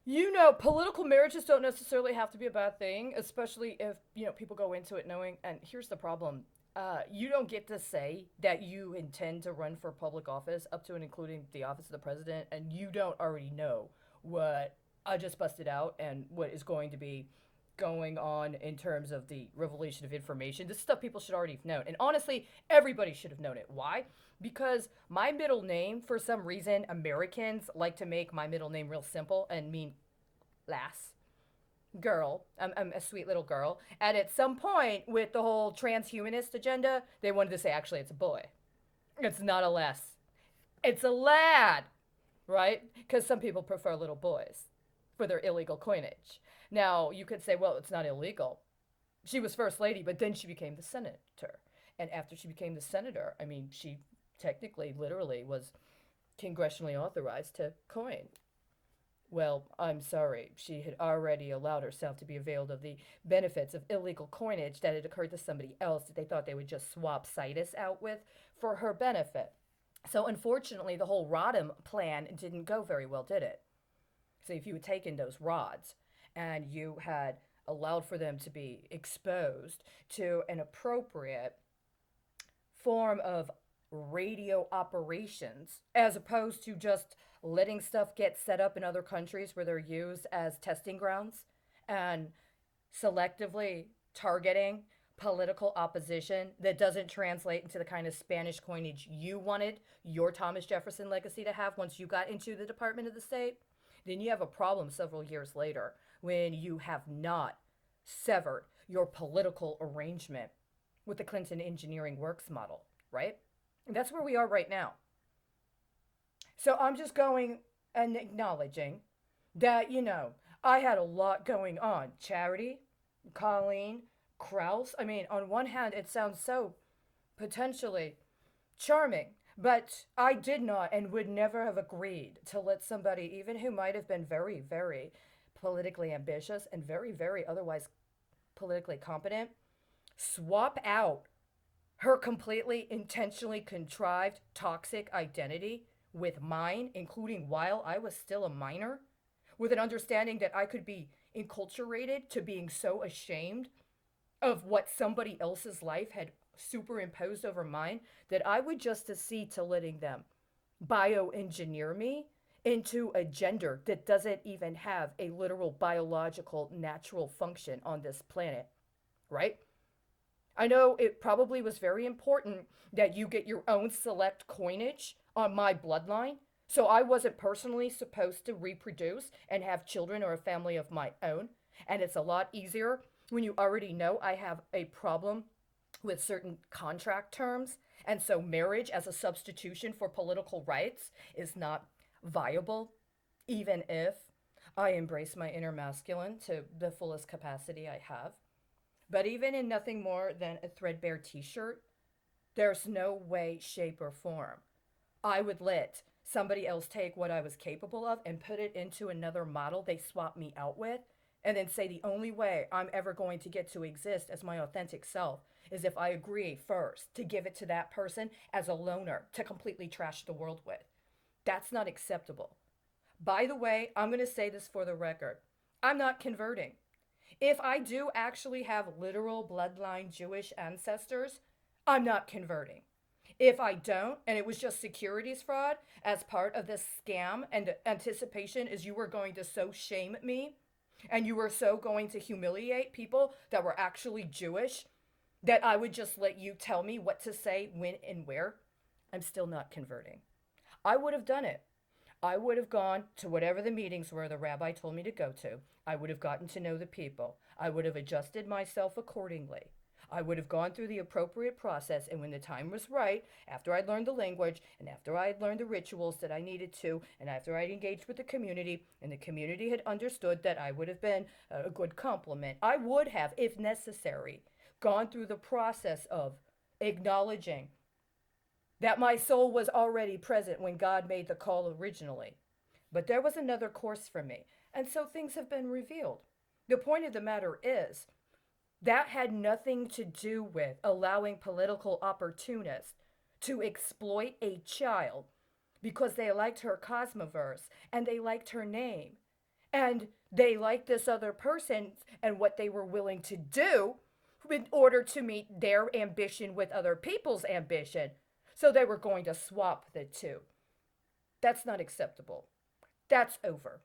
Political marriages don't necessarily have to be a bad thing, especially if, people go into it knowing, and here's the problem. You don't get to say that you intend to run for public office up to and including the office of the president, and you don't already know what I just busted out and what is going to be going on in terms of the revelation of information. This stuff people should already have known. And honestly, everybody should have known it. Why? Because my middle name, for some reason, Americans like to make my middle name real simple and mean lass, girl. I'm a sweet little girl. And at some point, with the whole transhumanist agenda, they wanted to say, actually, it's a boy. It's not a lass. It's a lad, right? Because some people prefer little boys for their illegal coinage. Now, you could say, well, it's not illegal. She was first lady, but then she became the senator. And after she became the senator, I mean, she technically, literally, was congressionally authorized to coin. Well, I'm sorry. She had already allowed herself to be availed of the benefits of illegal coinage that had occurred to somebody else that they thought they would just swap situs out with for her benefit. So, unfortunately, the whole Rodham plan didn't go very well, did it? So, if you had taken those rods and you had allowed for them to be exposed to an appropriate form of radio operations as opposed to just letting stuff get set up in other countries where they're used as testing grounds and selectively targeting political opposition that doesn't translate into the kind of Spanish coinage you wanted your Thomas Jefferson legacy to have once you got into the Department of the State, then you have a problem several years later when you have not severed your political arrangement with the Clinton engineering works model, right? And that's where we are right now. So I'm just going and acknowledging that, I had a lot going on. Charity, Colleen, Kraus. I mean, on one hand, it sounds so potentially charming, but I did not and would never have agreed to let somebody, even who might have been very, very politically ambitious and very, very otherwise politically competent, swap out her completely intentionally contrived toxic identity with mine, including while I was still a minor, with an understanding that I could be enculturated to being so ashamed of what somebody else's life had superimposed over mine that I would just accede to letting them bioengineer me into a gender that doesn't even have a literal biological natural function on this planet, right? I know it probably was very important that you get your own select coinage on my bloodline. So I wasn't personally supposed to reproduce and have children or a family of my own. And it's a lot easier when you already know I have a problem with certain contract terms. And so marriage as a substitution for political rights is not viable, even if I embrace my inner masculine to the fullest capacity I have. But even in nothing more than a threadbare t shirt, there's no way, shape, or form I would let somebody else take what I was capable of and put it into another model they swap me out with, and then say the only way I'm ever going to get to exist as my authentic self is if I agree first to give it to that person as a loaner to completely trash the world with. That's not acceptable. By the way, I'm going to say this for the record. I'm not converting. If I do actually have literal bloodline Jewish ancestors, I'm not converting. If I don't, and it was just securities fraud as part of this scam, and the anticipation is you were going to so shame me and you were so going to humiliate people that were actually Jewish that I would just let you tell me what to say, when, and where, I'm still not converting. I would have done it. I would have gone to whatever the meetings were the rabbi told me to go to. I would have gotten to know the people. I would have adjusted myself accordingly. I would have gone through the appropriate process, and when the time was right, after I'd learned the language, and after I had learned the rituals that I needed to, and after I'd engaged with the community, and the community had understood that I would have been a good complement, I would have, if necessary, gone through the process of acknowledging that my soul was already present when God made the call originally. But there was another course for me, and so things have been revealed. The point of the matter is, that had nothing to do with allowing political opportunists to exploit a child because they liked her cosmoverse and they liked her name And they liked this other person and what they were willing to do in order to meet their ambition with other people's ambition. So they were going to swap the two. That's not acceptable. That's over.